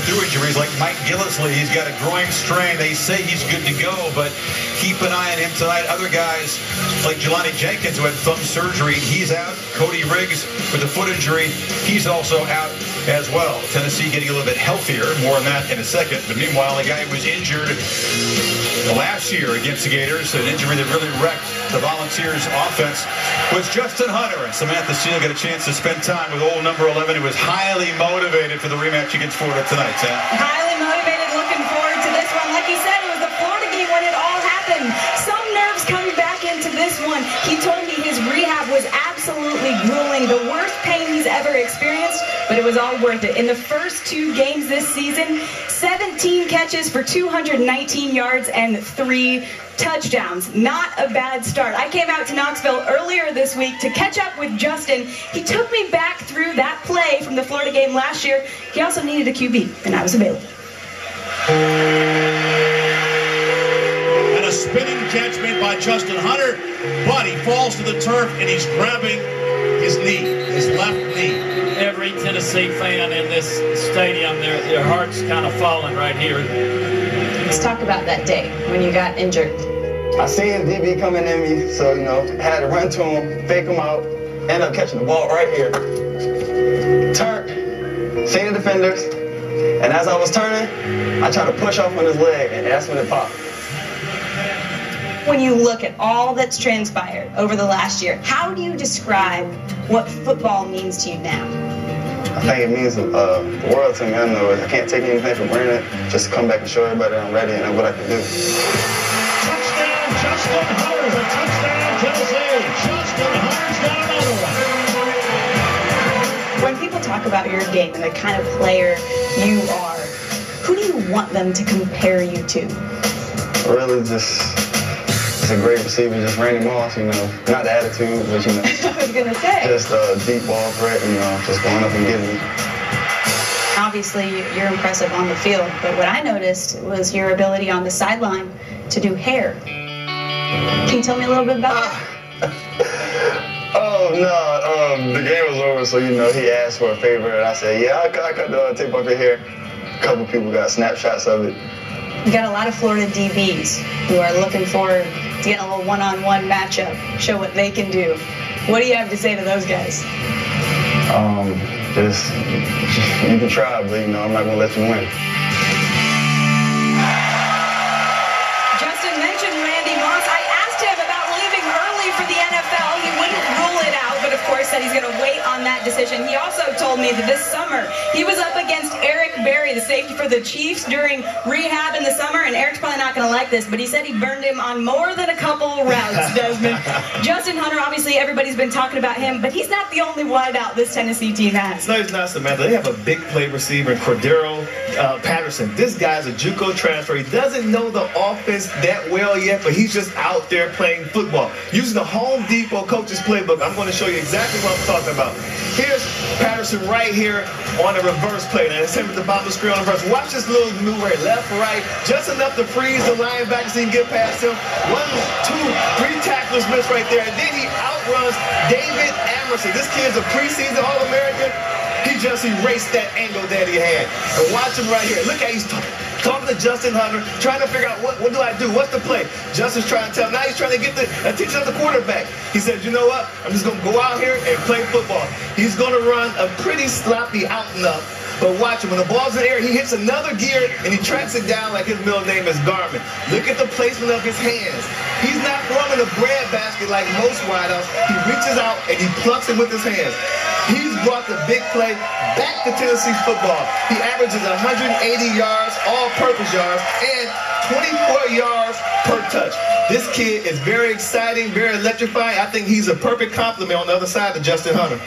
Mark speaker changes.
Speaker 1: through injuries like Mike Gillisley. He's got a groin strain. They say he's good to go, but keep an eye on him tonight. Other guys like Jelani Jenkins, who had thumb surgery, he's out. Cody Riggs with a foot injury, he's also out as well. Tennessee getting a little bit healthier. More on that in a second. But meanwhile, the guy who was injured last year against the Gators, an injury that really wrecked the Volunteers' offense, was Justin Hunter. And Samantha Steele got a chance to spend time with old number 11, who was highly motivated for the rematch against Florida tonight, Sam.
Speaker 2: Highly motivated, looking forward to this one. Like you said, it was the Florida game when it all happened. Some nerves coming back into this one. He told me his rehab was absolutely grueling, the worst pain he's ever experienced, but it was all worth it. In the first 2 games this season, 17 catches for 219 yards and 3 touchdowns. Not a bad start. I came out to Knoxville earlier this week to catch up with Justin. He took me back through that play from the Florida game last year. He also needed a QB, and I was available.
Speaker 3: And a spinning catch made by Justin Hunter, but he falls to the turf and he's grabbing his knee, his left knee.
Speaker 4: Every Tennessee fan in this stadium, their heart's kind of falling right here.
Speaker 2: Let's talk about that day when you got injured.
Speaker 5: I seen DB coming in me, so, had to run to him, fake him out, end up catching the ball right here. Turned, seen the defenders, and as I was turning, I tried to push off on his leg, and that's when it popped.
Speaker 2: When you look at all that's transpired over the last year, how do you describe what football means to you now?
Speaker 5: I think it means the world to me. I know I can't take anything for granted. Just come back and show everybody I'm ready and what I can do.
Speaker 3: Touchdown, Justin Hunter. A touchdown, Tennessee. Justin Hunter's got another one.
Speaker 2: When people talk about your game and the kind of player you are, who do you want them to compare you to?
Speaker 5: Really just a great receiver, just Randy Moss, not the attitude, but
Speaker 2: I was gonna say.
Speaker 5: Just a deep ball threat, just going up and getting it.
Speaker 2: Obviously, you're impressive on the field, but what I noticed was your ability on the sideline to do hair. Can you tell me a little bit about that?
Speaker 5: Oh, no, the game was over, so, he asked for a favor, and I said, yeah, I could take off your hair. A couple people got snapshots of it.
Speaker 2: You got a lot of Florida DBs who are looking forward to getting a little one-on-one matchup, show what they can do. What do you have to say to those guys?
Speaker 5: Just, you can try, but, I'm not going to let you win.
Speaker 2: Justin mentioned Randy Moss. I asked him about leaving early for the NFL. He wouldn't rule it out, but of course said he's going to wait on that decision. He also told me that this summer he was up against Eric Berry, the safety for the Chiefs, during rehab in the summer, and Eric's probably not going to like this, but he said he burned him on more than a couple routes, Desmond. Justin Hunter, obviously everybody's been talking about him, but he's not the only wideout this Tennessee team has.
Speaker 6: No, he's not, Samantha. They have a big play receiver, Cordero Patterson. This guy's a JUCO transfer. He doesn't know the offense that well yet, but he's just out there playing football. Using the Home Depot coach's playbook, I'm going to show you exactly what I'm talking about. Here's Patterson right here on the reverse play. Now, it's him at the bottom of the screen on the reverse. Watch this little maneuver right, left, right, just enough to freeze the linebacker so he can get past him. 1, 2, 3 tackles missed right there, and then he outruns David Amerson. This kid's a preseason All-American. He just erased that angle that he had. And watch him right here. Look how he's talking to Justin Hunter, trying to figure out what do I do? What's the play? Justin's trying to tell him. Now he's trying to get teach up the quarterback. He said, you know what? I'm just going to go out here and play football. He's going to run a pretty sloppy out and up. But watch him. When the ball's in the air, he hits another gear and he tracks it down like his middle name is Garmin. Look at the placement of his hands. He's not throwing a bread basket like most wideouts. He reaches out and he plucks it with his hands. He's brought the big play back to Tennessee football. He averages 180 yards, all-purpose yards, and 24 yards per touch. This kid is very exciting, very electrifying. I think he's a perfect complement on the other side of Justin Hunter.